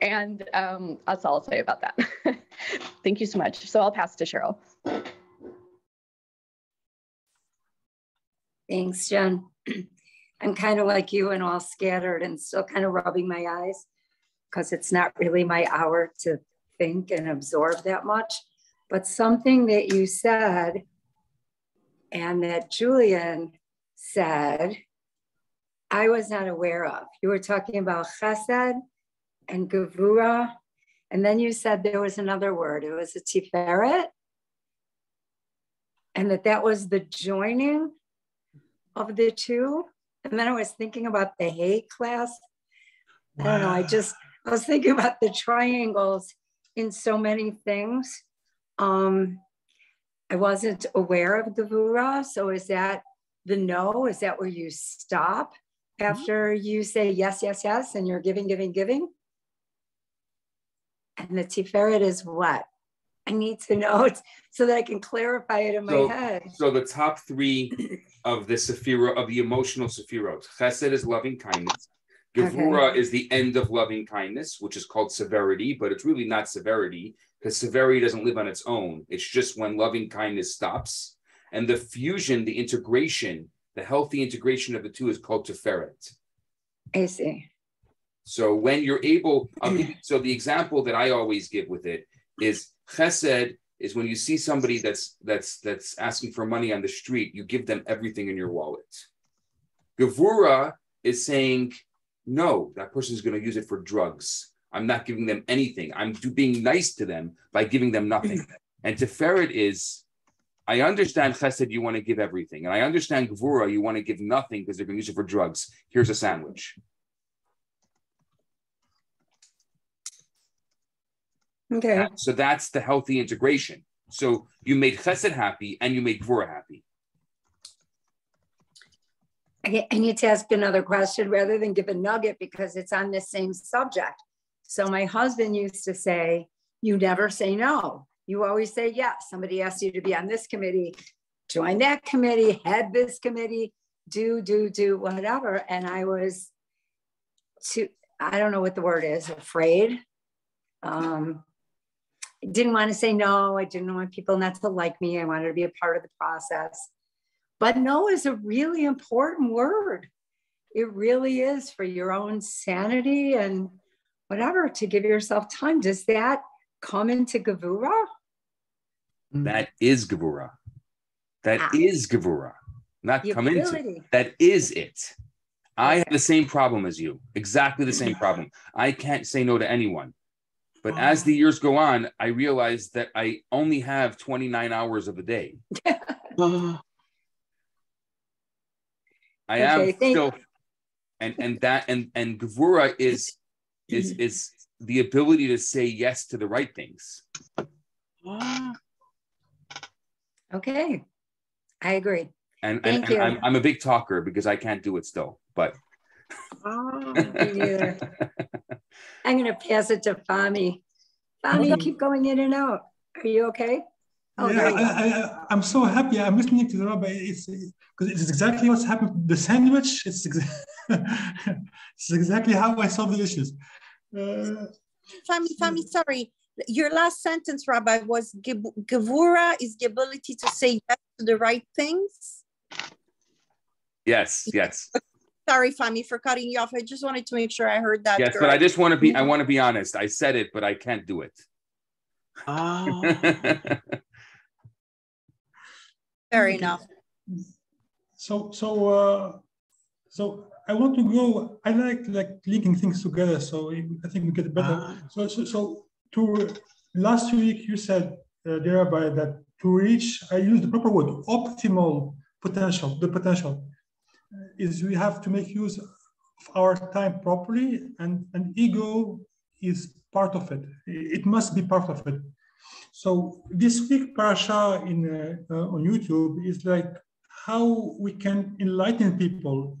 Speaker 8: and that's all I'll say about that. Thank you so much. So I'll pass to Cheryl.
Speaker 5: Thanks, Jen. I'm kind of like you and all scattered and still kind of rubbing my eyes because it's not really my hour to think and absorb that much. But something that you said and that Julian said, I was not aware of. You were talking about chesed and gevura, and then you said there was another word. It was a tiferet, and that was the joining of the two. And then I was thinking about the hate class. I don't know. I was thinking about the triangles in so many things. I wasn't aware of gevura. So is that the no? Is that where you stop after you say yes, yes, yes, and you're giving, giving, giving? And the tiferet is what? I need to know it so that I can clarify it in my head.
Speaker 1: So the top three of the sephirot, of the emotional sephirot, chesed is loving kindness. Gevura is the end of loving kindness, which is called severity, but it's really not severity because severity doesn't live on its own. It's just when loving kindness stops. And the fusion, the integration, the healthy integration of the two is called tiferet.
Speaker 5: I see.
Speaker 1: So when you're able, so the example that I always give with it is chesed is when you see somebody that's asking for money on the street, you give them everything in your wallet. Gevura is saying, no, that person's going to use it for drugs. I'm not giving them anything. I'm being nice to them by giving them nothing. And tiferet is, I understand chesed, you want to give everything. And I understand gevura, you want to give nothing because they're going to use it for drugs. Here's a sandwich.
Speaker 5: Okay.
Speaker 1: So that's the healthy integration. So you made chesed happy and you made gevura happy.
Speaker 5: I need to ask another question rather than give a nugget because it's on the same subject. So my husband used to say, you never say no. You always say yes. Somebody asks you to be on this committee, join that committee, head this committee, do, whatever. And I was I don't know what the word is, afraid. I didn't want to say no. I didn't want people not to like me. I wanted to be a part of the process. But no is a really important word. It really is for your own sanity and whatever, to give yourself time. Does that come into gevura?
Speaker 1: That is gevura. That is gevura. Not come into. That is it. I have the same problem as you. Exactly the same problem. I can't say no to anyone. But as the years go on, I realize that I only have 29 hours of a day. I am still, and gevura is the ability to say yes to the right things.
Speaker 5: Okay, I agree.
Speaker 1: And I'm a big talker because I can't do it still, but.
Speaker 5: Me neither. I'm going to pass it to Fami. Fami, you keep going in and out. Are you okay? Oh,
Speaker 6: yeah, I'm so happy. I'm listening to the rabbi. It's because it's exactly what's happened with the sandwich. It's exactly how I solve the issues.
Speaker 7: Fami, sorry. Your last sentence, Rabbi, was gevura is the ability to say yes to the right things.
Speaker 1: Yes.
Speaker 7: Sorry, Fami, for cutting you off. I just wanted to make sure I heard that.
Speaker 1: Yes, correct. But I just want to be. I want to be honest. I said it, but I can't do it.
Speaker 7: Fair enough.
Speaker 6: So I want to go. I like linking things together. So I think we get better. So to last week you said, thereby that to reach, I used the proper word, optimal potential. The potential is we have to make use our time properly, and ego is part of it. It must be part of it. So this week parasha on YouTube is like how we can enlighten people,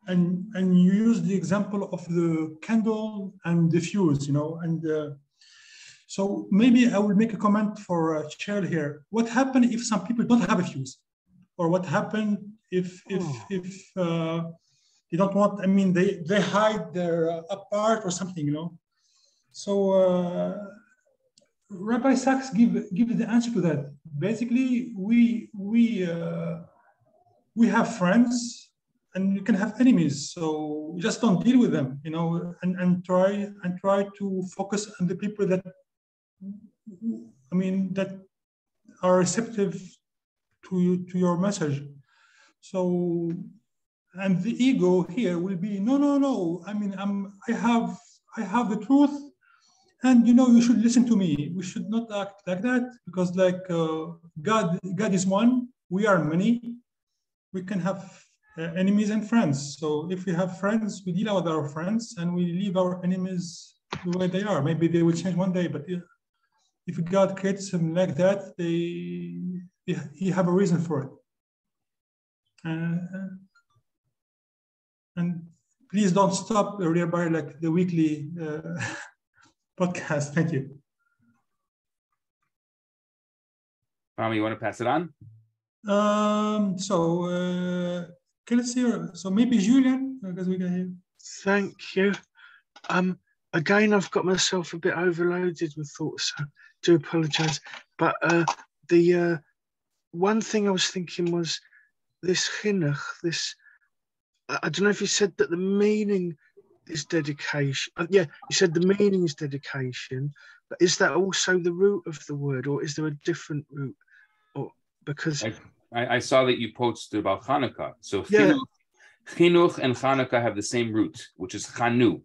Speaker 6: and you use the example of the candle and the fuse, and so maybe I will make a comment for Cheryl here. What happens if some people don't have a fuse, or what happens if they don't want? I mean, they hide their apart or something, So Rabbi Sachs give the answer to that. Basically, we have friends, and you can have enemies. So just don't deal with them, and try to focus on the people that, that are receptive to your message. So, and the ego here will be no. I mean, I have the truth, and you should listen to me. We should not act like that, because God is one. We are many. We can have enemies and friends. So if we have friends, we deal with our friends, and we leave our enemies the way they are. Maybe they will change one day, but if God creates them like that, he have a reason for it. And please don't stop by like the weekly podcast. Thank you.
Speaker 1: You want to pass it on?
Speaker 6: Let's see. So maybe Julian, because we got here.
Speaker 2: Thank you. Again, I've got myself a bit overloaded with thoughts, so do apologize. But the one thing I was thinking was this chinuch, I don't know if you said that the meaning is dedication. Yeah, you said the meaning is dedication, but is that also the root of the word, or is there a different root? Or because
Speaker 1: I saw that you posted about Hanukkah. So
Speaker 2: yeah.
Speaker 1: Chinuch and Hanukkah have the same root, which is Chanu.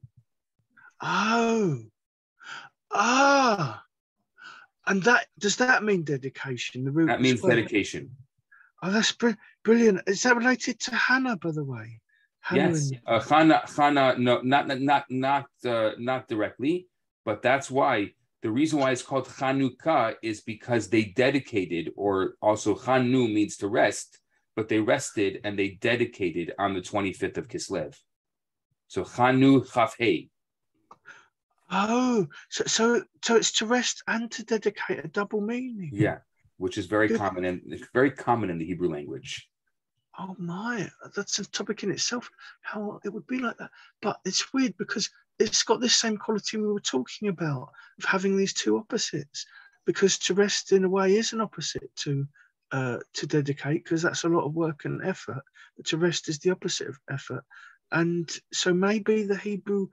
Speaker 2: And does that mean dedication? The root
Speaker 1: that means dedication.
Speaker 2: Oh, that's brilliant. Is that related to Hannah, by the way?
Speaker 1: Yes, Chana, no, not directly, but that's why the reason why it's called Chanukah is because they dedicated, or also Chanu means to rest, but they rested and they dedicated on the 25th of Kislev. So Chanu Chafhei.
Speaker 2: Oh, so it's to rest and to dedicate, a double meaning.
Speaker 1: Yeah, which is very common, and it's very common in the Hebrew language.
Speaker 2: Oh my, that's a topic in itself, how it would be like that. But it's weird because it's got this same quality we were talking about, of having these two opposites, because to rest in a way is an opposite to dedicate, because that's a lot of work and effort, but to rest is the opposite of effort. And so maybe the Hebrew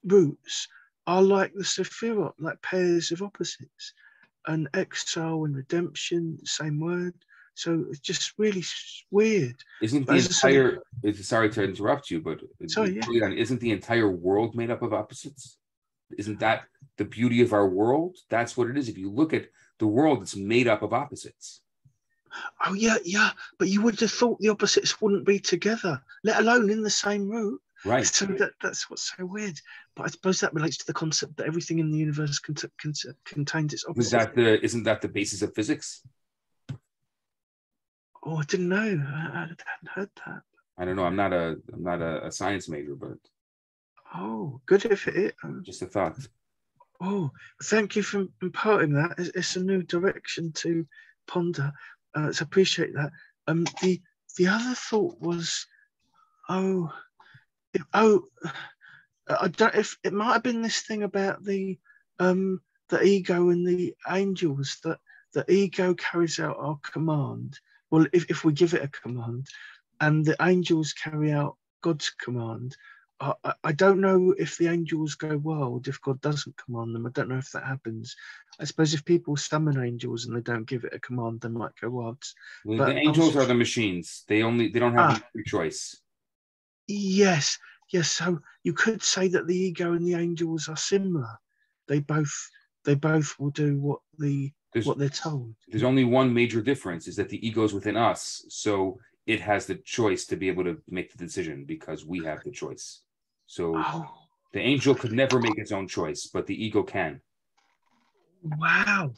Speaker 2: roots are like the Sephirot, like pairs of opposites, and exile and redemption, same word. So it's just really weird.
Speaker 1: Isn't the entire, sorry to interrupt you, but isn't the entire world made up of opposites? Isn't that the beauty of our world? That's what it is. If you look at the world, it's made up of opposites.
Speaker 2: Oh, yeah. But you would have thought the opposites wouldn't be together, let alone in the same root.
Speaker 1: Right.
Speaker 2: So that's what's so weird. But I suppose that relates to the concept that everything in the universe contains its opposites.
Speaker 1: Isn't that the basis of physics?
Speaker 2: Oh, I didn't know. I hadn't heard that.
Speaker 1: I don't know. I'm not a science major, but
Speaker 2: oh, good if it is.
Speaker 1: Just a thought.
Speaker 2: Oh, thank you for imparting that. It's a new direction to ponder. So appreciate that. The other thought was, I don't. If it might have been this thing about the ego and the angels, that the ego carries out our command. Well, if we give it a command, and the angels carry out God's command. I don't know if the angels go wild if God doesn't command them. I don't know if that happens. I suppose if people summon angels and they don't give it a command, they might go wild.
Speaker 1: Well, the angels are the machines. They don't have a choice.
Speaker 2: Yes. So you could say that the ego and the angels are similar. They both will do what they're told.
Speaker 1: There's only one major difference, is that the ego is within us. So it has the choice to be able to make the decision because we have the choice. So the angel could never make its own choice, but the ego can.
Speaker 2: Wow.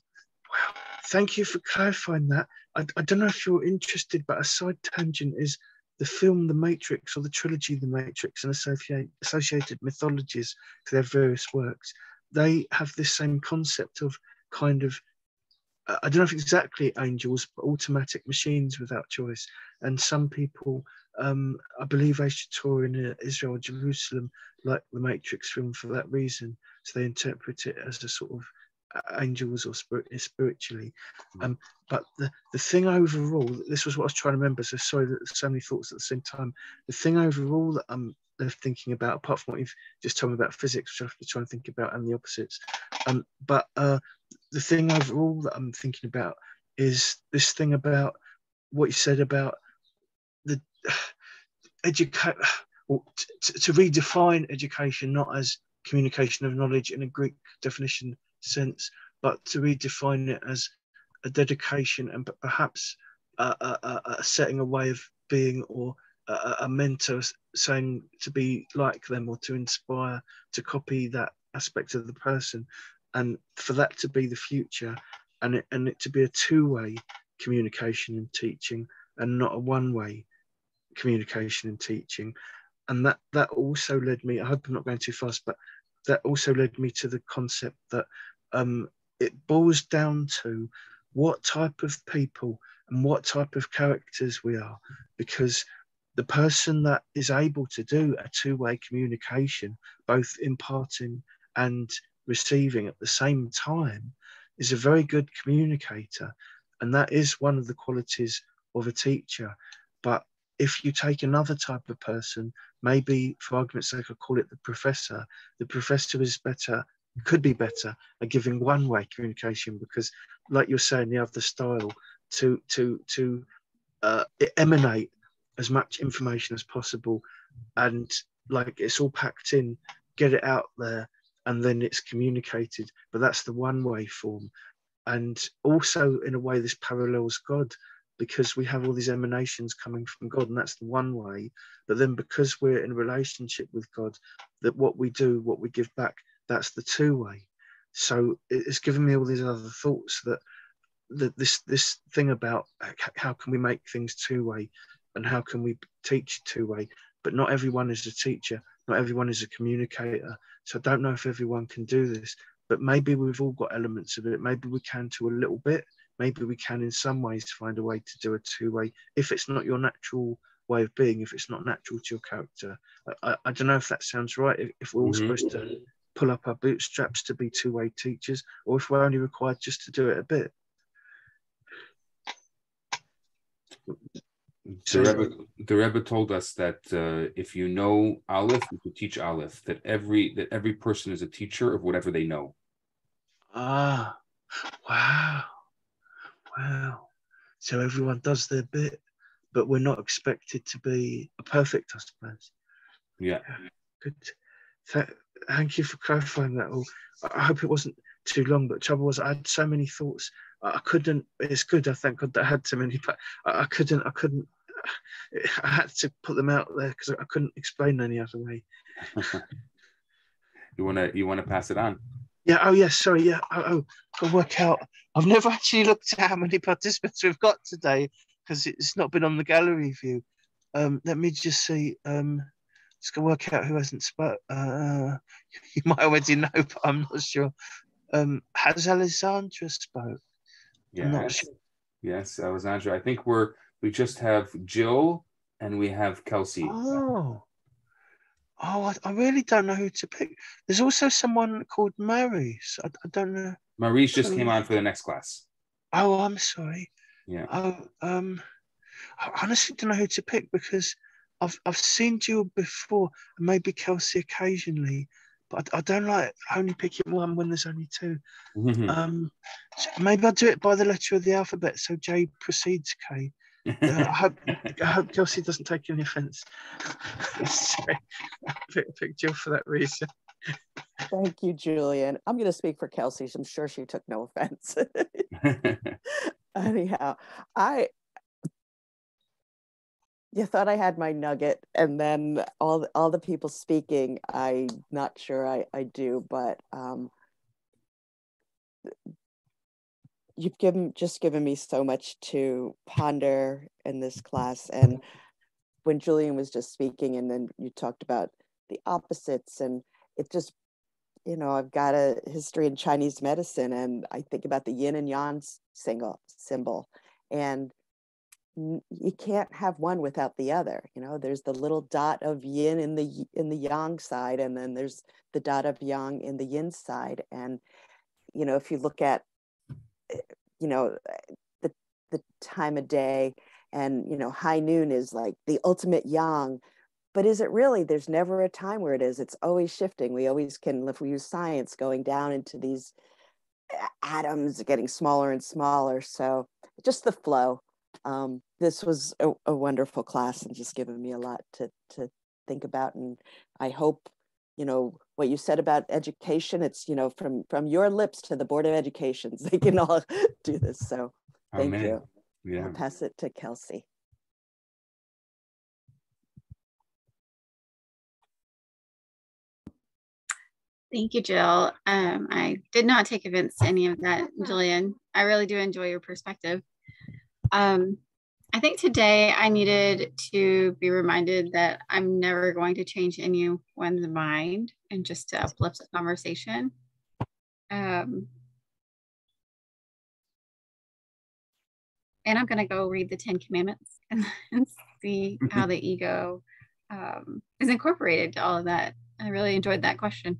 Speaker 2: Thank you for clarifying that. I don't know if you're interested, but a side tangent is the film The Matrix, or the trilogy The Matrix, and associated mythologies to their various works. They have this same concept of kind of, I don't know if exactly angels, but automatic machines without choice. And some people, I believe Asia Torah in Israel, Jerusalem, like the Matrix film for that reason. So they interpret it as a sort of angels or spiritually. But the thing overall, this was what I was trying to remember, so sorry that there's so many thoughts at the same time. The thing overall that I'm thinking about, apart from what you've just told me about physics, which I have to try and think about, and the opposites, but the thing overall that I'm thinking about is this thing about what you said about the educate, or to redefine education not as communication of knowledge in a Greek definition sense, but to redefine it as a dedication and perhaps a setting, a way of being, or a mentor saying to be like them or to inspire, to copy that aspect of the person, and for that to be the future, and it to be a two-way communication and teaching and not a one-way communication and teaching. And that also led me, I hope I'm not going too fast, but that also led me to the concept that it boils down to what type of people and what type of characters we are, because the person that is able to do a two-way communication, both imparting and receiving at the same time, is a very good communicator, and that is one of the qualities of a teacher. But if you take another type of person, maybe for argument's sake I call it the professor is better, could be better at giving one-way communication, because like you're saying, the other style to emanate as much information as possible, and like it's all packed in, get it out there, and then it's communicated. But that's the one-way form. And also in a way this parallels God, because we have all these emanations coming from God, and that's the one way. But then because we're in a relationship with God, that what we do, what we give back, that's the two-way. So it's given me all these other thoughts that this thing about how can we make things two-way, and how can we teach two-way. But not everyone is a teacher, not everyone is a communicator. So I don't know if everyone can do this, but maybe we've all got elements of it. Maybe we can to a little bit. Maybe we can in some ways find a way to do a two-way, if it's not your natural way of being, if it's not natural to your character. I don't know if that sounds right, if we're all supposed to pull up our bootstraps to be two-way teachers, or if we're only required just to do it a bit.
Speaker 1: The Rebbe told us that if you know Aleph, you can teach Aleph. That every person is a teacher of whatever they know.
Speaker 2: Ah, wow. So everyone does their bit, but we're not expected to be perfect, I suppose.
Speaker 1: Yeah.
Speaker 2: Good. Thank you for clarifying that all. I hope it wasn't too long, but the trouble was I had so many thoughts. I couldn't, it's good, I thank God that I had so many, but I couldn't, I had to put them out there because I couldn't explain any other way.
Speaker 1: You wanna pass it on?
Speaker 2: Yeah. Oh, yes. Yeah, sorry. Yeah. Got to work out. I've never actually looked at how many participants we've got today because it's not been on the gallery view. Let me just see. Just go work out who hasn't spoke. You might already know, but I'm not sure. Has Alessandra spoke?
Speaker 1: Yes.
Speaker 2: I'm not sure.
Speaker 1: Yes, Alessandra. I think we just have Jill and we have Kelsey.
Speaker 2: Oh, I really don't know who to pick. There's also someone called Mary. So I don't know.
Speaker 1: Maurice just came on for the next class.
Speaker 2: Oh, I'm sorry.
Speaker 1: Yeah.
Speaker 2: Oh, I honestly don't know who to pick because I've seen Jill before, and maybe Kelsey occasionally, but I don't like only picking one when there's only two. So maybe I'll do it by the letter of the alphabet. So J precedes K. I hope Kelsey doesn't take any offence. Sorry, I picked Jill for that reason.
Speaker 4: Thank you, Julian. I'm going to speak for Kelsey. I'm sure she took no offense. Anyhow, You thought I had my nugget, and then all the people speaking, I'm not sure I do, but you've just given me so much to ponder in this class. And when Julian was just speaking, and then you talked about the opposites, and it just, I've got a history in Chinese medicine, and I think about the yin and yang symbol, and you can't have one without the other. There's the little dot of yin in the yang side, and then there's the dot of yang in the yin side. And if you look at the time of day, and high noon is like the ultimate yang, but is it really? There's never a time where it is. It's always shifting. We always can, if we use science, going down into these atoms getting smaller and smaller. So just the flow. This was a wonderful class, and just given me a lot to think about. And I hope, what you said about education, it's, from your lips to the Board of Educations, they can all do this. So thank
Speaker 1: Amen.
Speaker 4: you.
Speaker 1: Yeah.
Speaker 4: I'll pass it to Kelsey.
Speaker 9: Thank you, Jill. I did not take offense to any of that, Jillian. I really do enjoy your perspective. I think today I needed to be reminded that I'm never going to change anyone's mind, and just to uplift the conversation. And I'm going to go read the 10 Commandments and see how the ego is incorporated to all of that. I really enjoyed that question.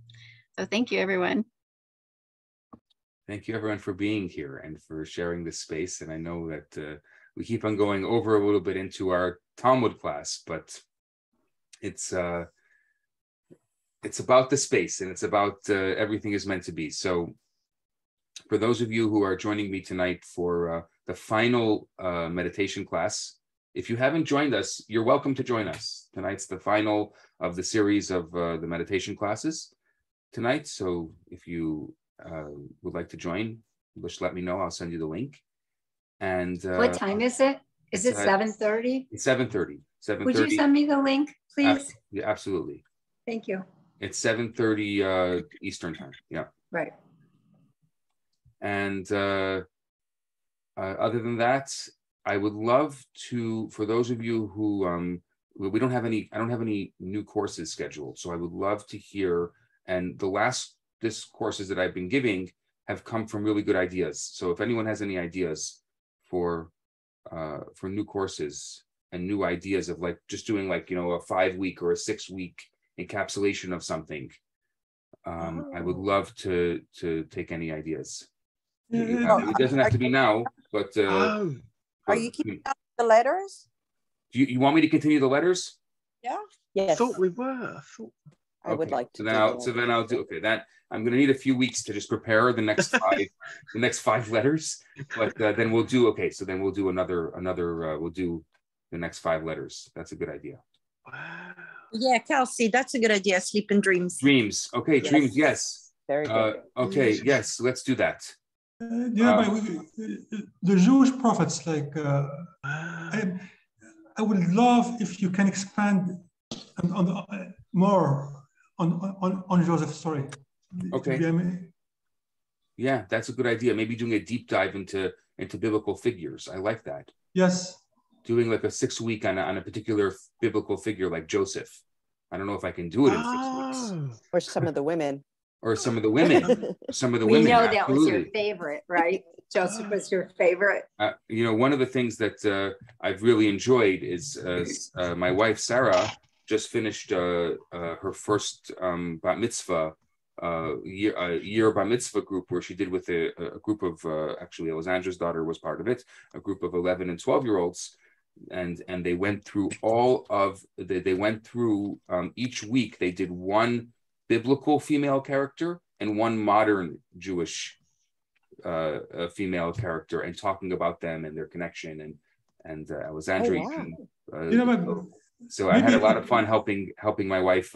Speaker 9: So thank you, everyone.
Speaker 1: Thank you, everyone, for being here and for sharing this space. And I know that we keep on going over a little bit into our Talmud class, but it's about the space, and it's about everything is meant to be. So for those of you who are joining me tonight for the final meditation class, if you haven't joined us, you're welcome to join us. Tonight's the final of the series of the meditation classes tonight. So if you would like to join, just let me know. I'll send you the link. And
Speaker 5: what time is it? Is it 7:30?
Speaker 1: It's 7:30. 7:30.
Speaker 5: Would you send me the link, please?
Speaker 1: Yeah, absolutely.
Speaker 5: Thank you.
Speaker 1: It's 7:30 Eastern time. Yeah.
Speaker 5: Right.
Speaker 1: And other than that, I would love to, for those of you who I don't have any new courses scheduled, so I would love to hear. And the last courses that I've been giving have come from really good ideas. So if anyone has any ideas for new courses and new ideas of like just doing like a 5-week or a 6-week encapsulation of something, I would love to take any ideas. It doesn't have to be now, but
Speaker 7: are you keeping up the letters?
Speaker 1: Do you want me to continue the letters?
Speaker 7: Yeah.
Speaker 2: I thought we were.
Speaker 4: I would like to.
Speaker 1: So then I'll do. Okay, that I'm going to need a few weeks to just prepare the next five letters. But then we'll do. Okay, so then we'll do another. We'll do the next 5 letters. That's a good idea.
Speaker 2: Wow.
Speaker 7: Yeah, Kelsey, that's a good idea. Sleep and dreams.
Speaker 1: Dreams. Okay,
Speaker 4: Yes.
Speaker 1: dreams. Yes.
Speaker 4: Very good.
Speaker 1: Okay. Yes. Let's do that.
Speaker 6: But the Jewish prophets, like I would love if you can expand on more on Joseph's story.
Speaker 1: Okay. Yeah, that's a good idea. Maybe doing a deep dive into biblical figures. I like that.
Speaker 6: Yes.
Speaker 1: Doing like a 6-week on a particular biblical figure like Joseph. I don't know if I can do it in 6 weeks.
Speaker 4: Or some of the women.
Speaker 1: Or some of the women.
Speaker 5: We know that was your favorite, right? Joseph was your favorite.
Speaker 1: One of the things that I've really enjoyed is my wife Sarah just finished her first bat mitzvah year bat mitzvah group, where she did with a group of actually Alexandra's daughter was part of it, a group of 11 and 12-year-olds, and they went through each week they did one biblical female character and one modern Jewish female character, and talking about them and their connection and Alexandra.
Speaker 4: Oh, wow.
Speaker 1: So I had a lot of fun helping my wife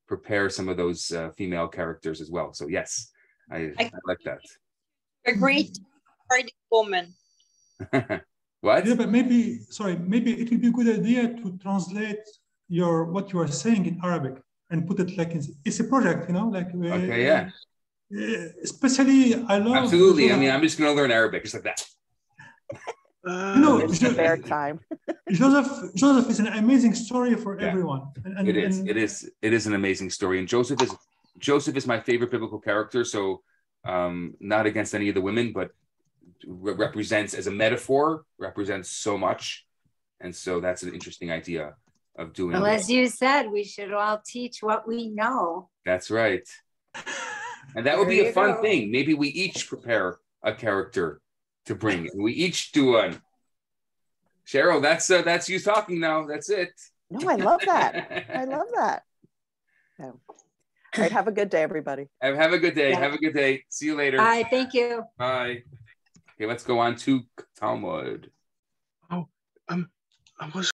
Speaker 1: prepare some of those female characters as well. So yes, I like that.
Speaker 7: A great party woman.
Speaker 1: What?
Speaker 6: Yeah, but maybe it would be a good idea to translate what you are saying in Arabic and put it like it's a project,
Speaker 1: Okay, yeah.
Speaker 6: Especially, I love.
Speaker 1: Absolutely. I mean, I'm just going to learn Arabic just like that.
Speaker 4: It's the fair time.
Speaker 6: Joseph is an amazing story for everyone.
Speaker 1: It is an amazing story, and Joseph is my favorite biblical character. So, not against any of the women, but represents as a metaphor, represents so much, and so that's an interesting idea of doing.
Speaker 5: Well, as you said, we should all teach what we know.
Speaker 1: That's right, and that would be a fun thing. Maybe we each prepare a character to bring, and we each do one. Cheryl, that's you talking now. That's it.
Speaker 4: No, I love that. I love that. No. All right, have a good day, everybody.
Speaker 1: Have a good day. Yeah. Have a good day. See you later.
Speaker 5: Bye. Thank you.
Speaker 1: Bye. Okay, let's go on to Talmud.
Speaker 2: I was